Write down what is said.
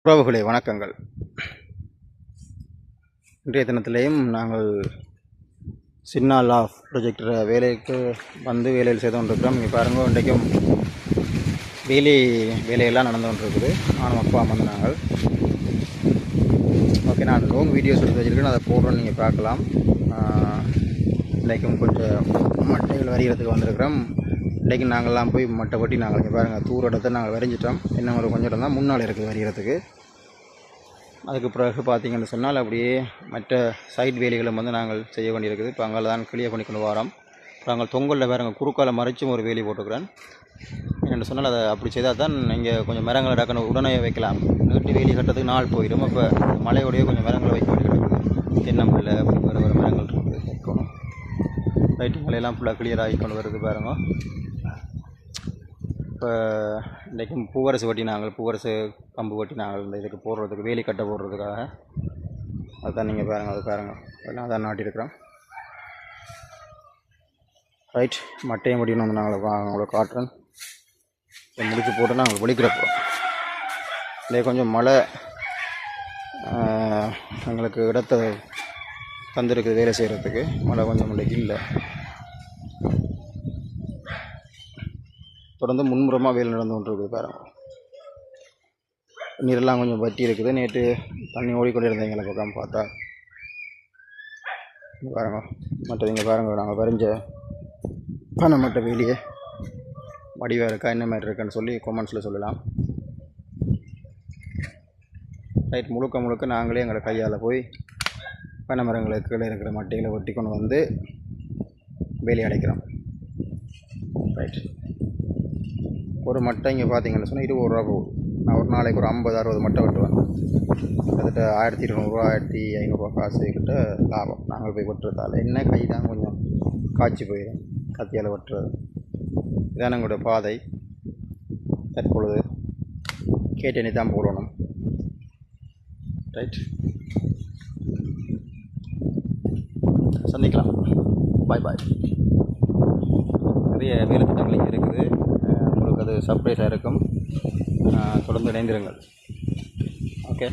உறவுகளே வணக்கங்கள். இன்றைய தினத்திலேயும் நாங்கள் சிக்னல் ஆஃப் ப்ரொஜெக்டர் வேலைக்கு வந்து வேலையில் செய்து கொண்டிருக்கிறோம். இங்கே பாருங்கள், இன்றைக்கும் வேலையெல்லாம் நடந்து கொண்டிருக்குது. நானும் அப்பா வந்து நாங்கள் ஓகே, நான் லாங் வீடியோஸ் எடுத்து வச்சுருக்கேன், அதை போடுறோன்னு நீங்கள் பார்க்கலாம். இன்றைக்கும் கொஞ்சம் மட்டைகள் வரைகிறதுக்கு வந்திருக்கிறோம். இன்றைக்கு நாங்கள்லாம் போய் மட்டை பட்டி நாங்கள் இங்கே பாருங்கள் தூர இடத்தை நாங்கள் வரைஞ்சிட்டோம். இன்னும் ஒரு கொஞ்சம் இடம் தான் முன்னால் இருக்குது வரைகிறதுக்கு. அதுக்கு பிறகு பார்த்திங்கன்னு சொன்னால் அப்படியே மற்ற சைட் வேலைகளும் வந்து நாங்கள் செய்ய வேண்டியிருக்குது. இப்போ அங்கே தான் கிளியர் பண்ணி கொண்டு வரோம். இப்போ நாங்கள் தொங்கலில் வேறு குறுக்கால மறைச்சும் ஒரு வேலி போட்டுக்கிறேன். என்னென்னு சொன்னால் அதை அப்படி செய்தால் தான் இங்கே கொஞ்சம் மரங்களை டக்குன்னு உடனே வைக்கலாம். நீட்டு வேலி கட்டுறதுக்கு நாள் போயிடும். இப்போ மழையோடையே கொஞ்சம் மரங்களை வைக்க வேண்டி கிடக்குது. தென்னம்பிள்ளை அப்படி வேறு மரங்கள் இருக்குது வைக்கணும். லைட்டு மலையெல்லாம் ஃபுல்லாக கிளியர் ஆகி கொண்டு வருது பாருங்க. இப்போ இன்றைக்கும் பூவரசு வட்டி நாங்கள் பூவரசு கம்பு வட்டி நாங்கள் இந்த இதுக்கு போடுறதுக்கு வேலி கட்ட போடுறதுக்காக அதுதான் நீங்கள் பாருங்கள். அது பாருங்கள், அதெல்லாம் அதான் நாட்டியிருக்கிறோம். ரைட், மட்டையும் முடியும் வந்து நாங்கள் உங்களுக்கு காட்டுறேன். முடிச்சு போட்டு நாங்கள் ஒழிக்கிற போகிறோம். இல்லை கொஞ்சம் மழை எங்களுக்கு இடத்த தந்துருக்குது வேலை செய்கிறதுக்கு. மழை கொஞ்சம் இன்றைக்கு இல்லை. தொடர்ந்து முன்புறமாக வேலை நடந்து கொண்டு இருக்குது பாருங்கள். நீரெல்லாம் கொஞ்சம் வற்றி இருக்குது. நேற்று தண்ணி ஓடிக்கொண்டே இருந்தேன் எங்களை பக்கம் பார்த்தா. பாருங்க, மற்றது இங்கே பாருங்கள், நாங்கள் வரைஞ்ச பனை மட்டை வேலியே வடிவாக இருக்கா என்ன மாதிரி இருக்குன்னு சொல்லி கமெண்ட்ஸில் சொல்லலாம். ரைட், முழுக்க நாங்களே எங்களை கையால் போய் பனை மரங்களுக்கு கீழே இருக்கிற மட்டைகளை ஒட்டி கொண்டு வந்து வேலி அடைக்கிறோம். ரைட், ஒரு மட்டை இங்கே பார்த்தீங்கன்னு சொன்னால் 20 ரூபா போகுது. நான் ஒரு நாளைக்கு ஒரு 50-60 மட்டை வெட்டுவேன். கிட்டத்தட்ட 1200 1500 காசு கிட்ட லாபம் நாங்கள் போய் வெட்டுறதால. என்ன கை தான் கொஞ்சம் காய்ச்சி போயிடும் கத்தியால் வெட்டுறது. இதான் எங்களோட பாதை. தற்பொழுது கேட்டணி தான் போடணும். ரைட், சந்திக்கலாம். பாய் பாய். நிறைய வேலை திட்டங்கள் இங்கே இருக்குது. உங்களுக்கு அது சர்ப்ரைஸாக இருக்கும். தொடர்ந்து இணைந்திருங்கள். ஓகே.